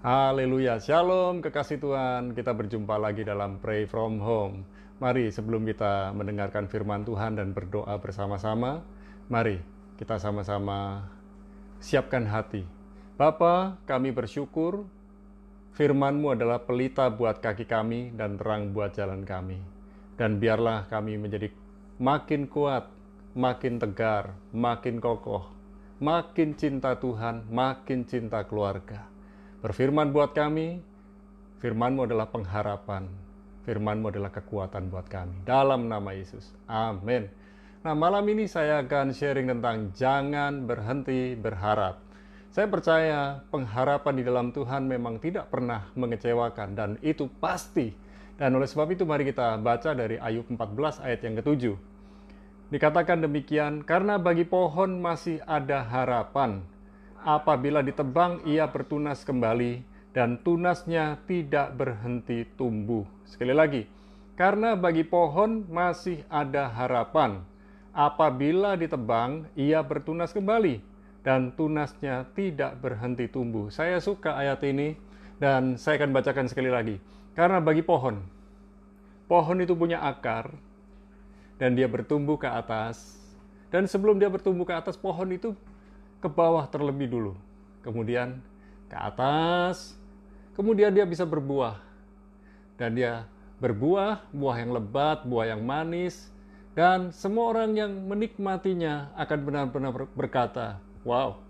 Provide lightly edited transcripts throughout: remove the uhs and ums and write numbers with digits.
Haleluya, Shalom kekasih Tuhan. Kita berjumpa lagi dalam Pray From Home. Mari sebelum kita mendengarkan firman Tuhan dan berdoa bersama-sama, mari kita sama-sama siapkan hati. Bapa, kami bersyukur firman-Mu adalah pelita buat kaki kami dan terang buat jalan kami. Dan biarlah kami menjadi makin kuat, makin tegar, makin kokoh, makin cinta Tuhan, makin cinta keluarga. Berfirman buat kami, firman-Mu adalah pengharapan, firman-Mu adalah kekuatan buat kami. Dalam nama Yesus, amin. Nah, malam ini saya akan sharing tentang jangan berhenti berharap. Saya percaya pengharapan di dalam Tuhan memang tidak pernah mengecewakan, dan itu pasti. Dan oleh sebab itu mari kita baca dari Ayub 14 ayat yang ke-7. Dikatakan demikian, karena bagi pohon masih ada harapan. Apabila ditebang, ia bertunas kembali, dan tunasnya tidak berhenti tumbuh. Sekali lagi, karena bagi pohon masih ada harapan. Apabila ditebang, ia bertunas kembali, dan tunasnya tidak berhenti tumbuh. Saya suka ayat ini, dan saya akan bacakan sekali lagi. Karena bagi pohon itu punya akar, dan dia bertumbuh ke atas. Dan sebelum dia bertumbuh ke atas, pohon itu ke bawah terlebih dulu, kemudian ke atas, kemudian dia bisa berbuah, dan dia berbuah, buah yang lebat, buah yang manis, dan semua orang yang menikmatinya akan benar-benar berkata, wow,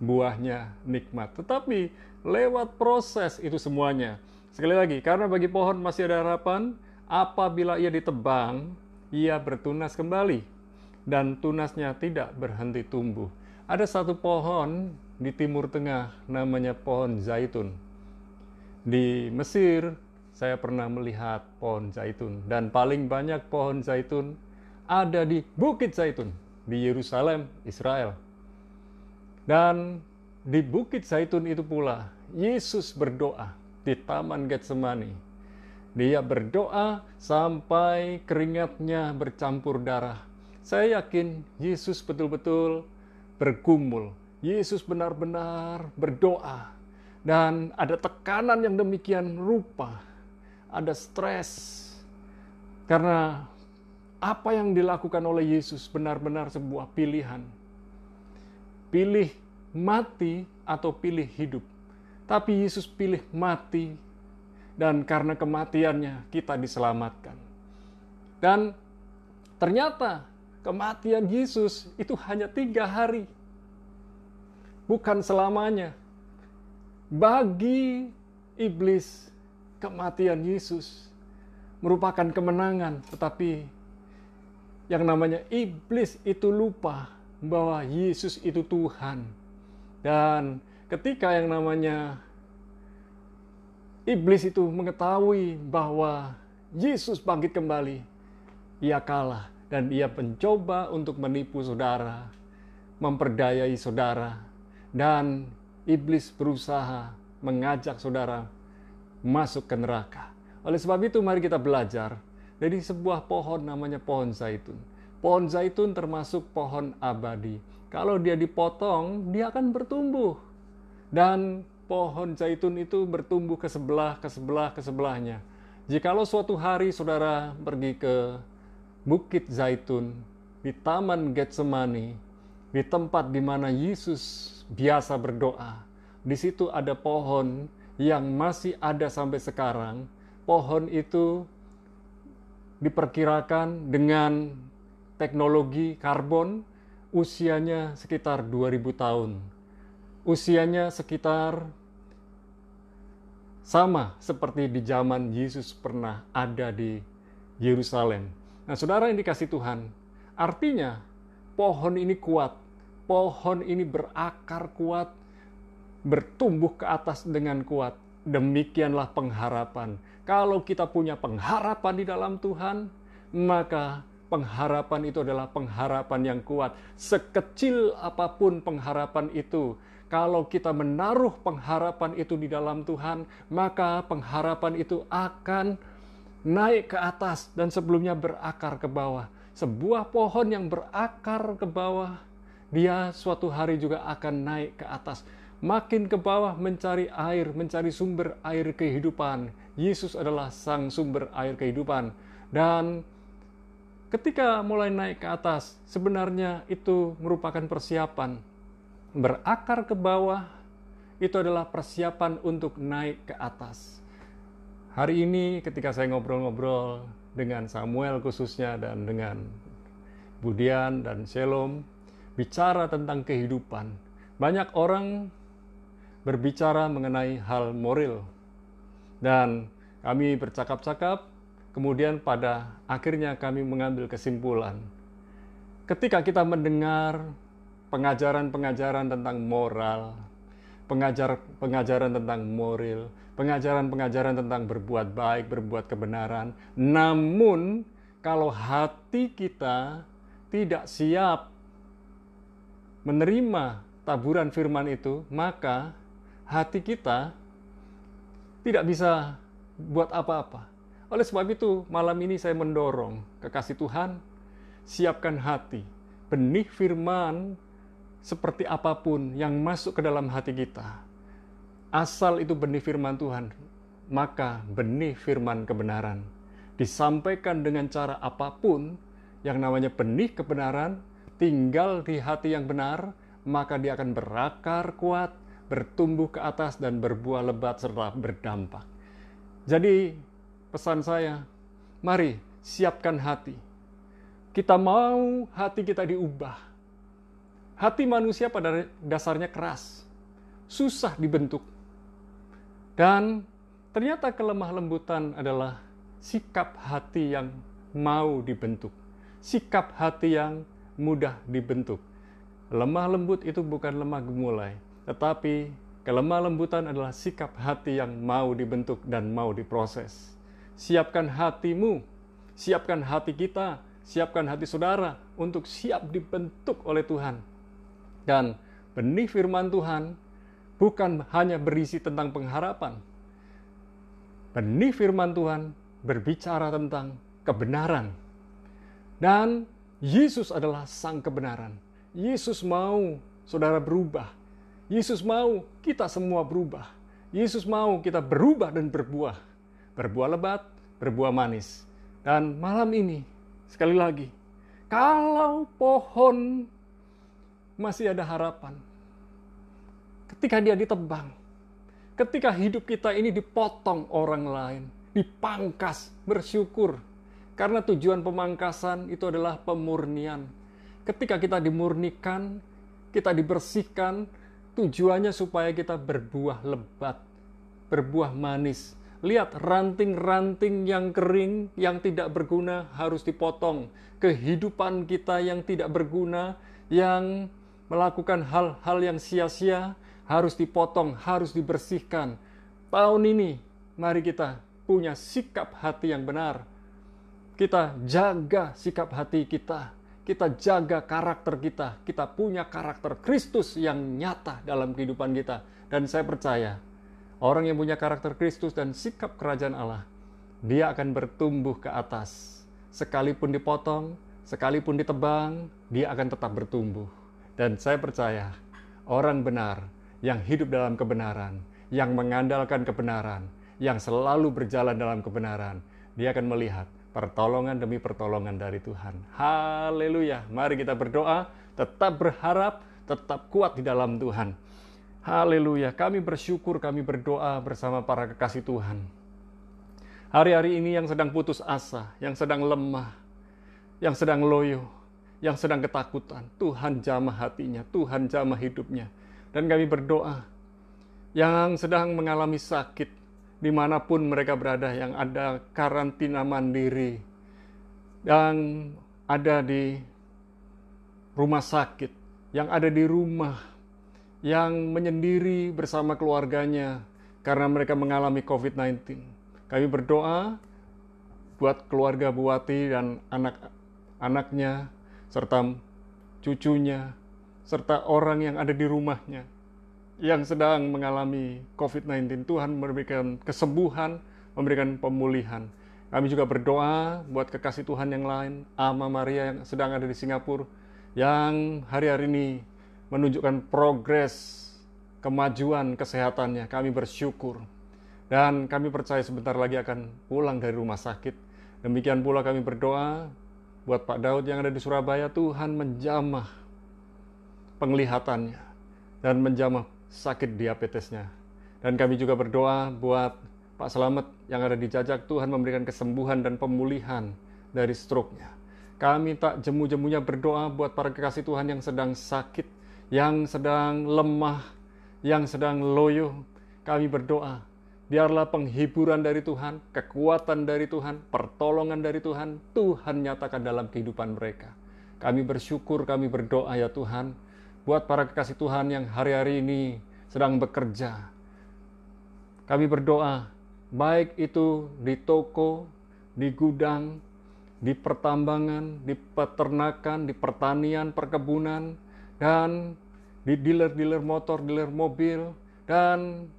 buahnya nikmat. Tetapi lewat proses itu semuanya. Sekali lagi, karena bagi pohon masih ada harapan, apabila ia ditebang, ia bertunas kembali, dan tunasnya tidak berhenti tumbuh. Ada satu pohon di Timur Tengah namanya pohon zaitun. Di Mesir saya pernah melihat pohon zaitun, dan paling banyak pohon zaitun ada di Bukit Zaitun di Yerusalem, Israel. Dan di Bukit Zaitun itu pula Yesus berdoa di Taman Getsemani. Dia berdoa sampai keringatnya bercampur darah. Saya yakin Yesus betul-betul bergumul. Yesus benar-benar berdoa. Dan ada tekanan yang demikian rupa. Ada stres. Karena apa yang dilakukan oleh Yesus benar-benar sebuah pilihan. Pilih mati atau pilih hidup. Tapi Yesus pilih mati. Dan karena kematiannya kita diselamatkan. Dan ternyata kematian Yesus itu hanya 3 hari. Bukan selamanya. Bagi iblis, kematian Yesus merupakan kemenangan. Tetapi yang namanya iblis itu lupa bahwa Yesus itu Tuhan. Dan ketika yang namanya iblis itu mengetahui bahwa Yesus bangkit kembali, ia kalah. Dan ia mencoba untuk menipu saudara, memperdayai saudara, dan iblis berusaha mengajak saudara masuk ke neraka. Oleh sebab itu mari kita belajar dari sebuah pohon namanya pohon zaitun. Pohon zaitun termasuk pohon abadi. Kalau dia dipotong, dia akan bertumbuh. Dan pohon zaitun itu bertumbuh ke sebelahnya. Jikalau suatu hari saudara pergi ke Bukit Zaitun, di Taman Getsemani, di tempat di mana Yesus biasa berdoa. Di situ ada pohon yang masih ada sampai sekarang. Pohon itu diperkirakan dengan teknologi karbon usianya sekitar 2000 tahun. Usianya sekitar sama seperti di zaman Yesus pernah ada di Yerusalem. Nah, saudara yang dikasih Tuhan, artinya pohon ini kuat, pohon ini berakar kuat, bertumbuh ke atas dengan kuat. Demikianlah pengharapan. Kalau kita punya pengharapan di dalam Tuhan, maka pengharapan itu adalah pengharapan yang kuat. Sekecil apapun pengharapan itu, kalau kita menaruh pengharapan itu di dalam Tuhan, maka pengharapan itu akan naik ke atas dan sebelumnya berakar ke bawah. Sebuah pohon yang berakar ke bawah, dia suatu hari juga akan naik ke atas. makin ke bawah mencari air, mencari sumber air kehidupan. Yesus adalah sang sumber air kehidupan. Dan ketika mulai naik ke atas, sebenarnya itu merupakan persiapan. Berakar ke bawah, itu adalah persiapan untuk naik ke atas. Hari ini ketika saya ngobrol-ngobrol dengan Samuel khususnya dan dengan Budian dan Shalom, bicara tentang kehidupan. Banyak orang berbicara mengenai hal moral. Dan kami bercakap-cakap, kemudian pada akhirnya kami mengambil kesimpulan. Ketika kita mendengar pengajaran-pengajaran tentang moral, pengajaran tentang moral, pengajaran-pengajaran tentang berbuat baik, berbuat kebenaran, namun kalau hati kita tidak siap menerima taburan firman itu, maka hati kita tidak bisa buat apa-apa. Oleh sebab itu, malam ini saya mendorong kekasih Tuhan, siapkan hati. Benih firman seperti apapun yang masuk ke dalam hati kita, asal itu benih firman Tuhan, maka benih firman kebenaran. Disampaikan dengan cara apapun, yang namanya benih kebenaran tinggal di hati yang benar, maka dia akan berakar kuat, bertumbuh ke atas dan berbuah lebat serta berdampak. Jadi pesan saya, mari siapkan hati. Kita mau hati kita diubah. Hati manusia pada dasarnya keras, susah dibentuk. Dan ternyata kelemah lembutan adalah sikap hati yang mau dibentuk. Sikap hati yang mudah dibentuk. Lemah lembut itu bukan lemah gemulai, tetapi kelemah lembutan adalah sikap hati yang mau dibentuk dan mau diproses. Siapkan hatimu, siapkan hati kita, siapkan hati saudara untuk siap dibentuk oleh Tuhan. Dan benih firman Tuhan bukan hanya berisi tentang pengharapan. Benih firman Tuhan berbicara tentang kebenaran. Dan Yesus adalah sang kebenaran. Yesus mau saudara berubah. Yesus mau kita semua berubah. Yesus mau kita berubah dan berbuah. Berbuah lebat, berbuah manis. Dan malam ini, sekali lagi, kalau pohon masih ada harapan. Ketika dia ditebang, ketika hidup kita ini dipotong orang lain, dipangkas, bersyukur. Karena tujuan pemangkasan itu adalah pemurnian. Ketika kita dimurnikan, kita dibersihkan, tujuannya supaya kita berbuah lebat, berbuah manis. Lihat, ranting-ranting yang kering, yang tidak berguna harus dipotong. Kehidupan kita yang tidak berguna, yang melakukan hal-hal yang sia-sia, harus dipotong, harus dibersihkan. Tahun ini, mari kita punya sikap hati yang benar. Kita jaga sikap hati kita. Kita jaga karakter kita. Kita punya karakter Kristus yang nyata dalam kehidupan kita. Dan saya percaya, orang yang punya karakter Kristus dan sikap kerajaan Allah, dia akan bertumbuh ke atas. Sekalipun dipotong, sekalipun ditebang, dia akan tetap bertumbuh. Dan saya percaya, orang benar yang hidup dalam kebenaran, yang mengandalkan kebenaran, yang selalu berjalan dalam kebenaran, dia akan melihat pertolongan demi pertolongan dari Tuhan. Haleluya. Mari kita berdoa, tetap berharap, tetap kuat di dalam Tuhan. Haleluya. Kami bersyukur, kami berdoa bersama para kekasih Tuhan. Hari-hari ini yang sedang putus asa, yang sedang lemah, yang sedang loyo, yang sedang ketakutan, Tuhan jamah hatinya, Tuhan jamah hidupnya. Dan kami berdoa, yang sedang mengalami sakit, dimanapun mereka berada, yang ada karantina mandiri, yang ada di rumah sakit, yang ada di rumah, yang menyendiri bersama keluarganya karena mereka mengalami COVID-19. Kami berdoa buat keluarga Buati dan anak-anaknya, serta cucunya, serta orang yang ada di rumahnya yang sedang mengalami COVID-19. Tuhan memberikan kesembuhan, memberikan pemulihan. Kami juga berdoa buat kekasih Tuhan yang lain, Ama Maria yang sedang ada di Singapura, yang hari-hari ini menunjukkan progres kemajuan kesehatannya. Kami bersyukur. Dan kami percaya sebentar lagi akan pulang dari rumah sakit. Demikian pula kami berdoa buat Pak Daud yang ada di Surabaya. Tuhan menjamah penglihatannya dan menjamah sakit diabetesnya. Dan kami juga berdoa buat Pak Slamet yang ada di Jajak. Tuhan memberikan kesembuhan dan pemulihan dari stroke-nya. Kami tak jemu-jemunya berdoa buat para kekasih Tuhan yang sedang sakit, yang sedang lemah, yang sedang loyo. Kami berdoa, biarlah penghiburan dari Tuhan, kekuatan dari Tuhan, pertolongan dari Tuhan, Tuhan nyatakan dalam kehidupan mereka. Kami bersyukur, kami berdoa ya Tuhan, buat para kekasih Tuhan yang hari-hari ini sedang bekerja. Kami berdoa, baik itu di toko, di gudang, di pertambangan, di peternakan, di pertanian, perkebunan, dan di dealer-dealer motor, dealer mobil, dan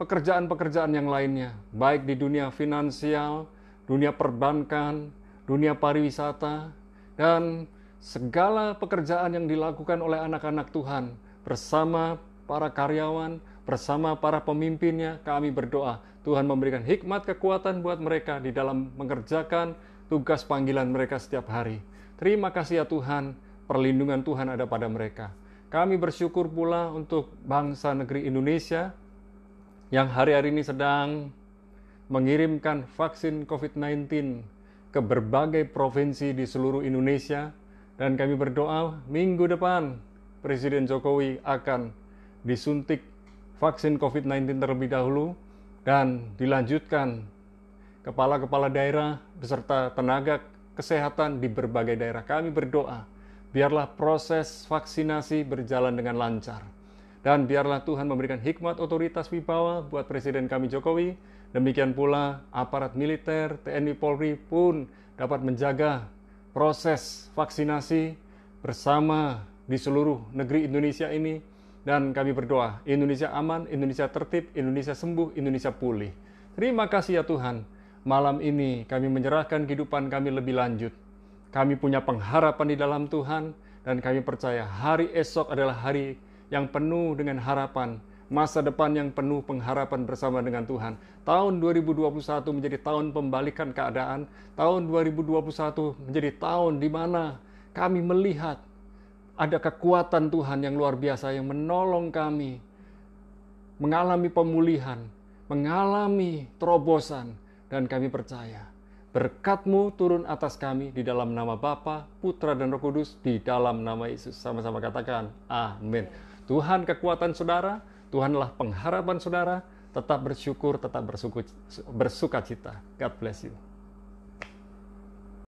pekerjaan-pekerjaan yang lainnya, baik di dunia finansial, dunia perbankan, dunia pariwisata, dan segala pekerjaan yang dilakukan oleh anak-anak Tuhan bersama para karyawan, bersama para pemimpinnya. Kami berdoa Tuhan memberikan hikmat kekuatan buat mereka di dalam mengerjakan tugas panggilan mereka setiap hari. Terima kasih ya Tuhan, perlindungan Tuhan ada pada mereka. Kami bersyukur pula untuk bangsa negeri Indonesia yang hari-hari ini sedang mengirimkan vaksin COVID-19 ke berbagai provinsi di seluruh Indonesia. Dan kami berdoa minggu depan Presiden Jokowi akan disuntik vaksin COVID-19 terlebih dahulu dan dilanjutkan kepala-kepala daerah beserta tenaga kesehatan di berbagai daerah. Kami berdoa, biarlah proses vaksinasi berjalan dengan lancar. Dan biarlah Tuhan memberikan hikmat otoritas wibawa buat Presiden kami Jokowi. Demikian pula aparat militer, TNI Polri pun dapat menjaga proses vaksinasi bersama di seluruh negeri Indonesia ini. Dan kami berdoa, Indonesia aman, Indonesia tertib, Indonesia sembuh, Indonesia pulih. Terima kasih ya Tuhan. Malam ini kami menyerahkan kehidupan kami lebih lanjut. Kami punya pengharapan di dalam Tuhan dan kami percaya hari esok adalah hari yang penuh dengan harapan, masa depan yang penuh pengharapan bersama dengan Tuhan. Tahun 2021 menjadi tahun pembalikan keadaan. Tahun 2021 menjadi tahun di mana kami melihat ada kekuatan Tuhan yang luar biasa yang menolong kami mengalami pemulihan, mengalami terobosan. Dan kami percaya, berkat-Mu turun atas kami di dalam nama Bapa, Putra, dan Roh Kudus, di dalam nama Yesus. Sama-sama katakan, amin. Tuhan kekuatan saudara, Tuhanlah pengharapan saudara, tetap bersyukur, tetap bersukacita. God bless you.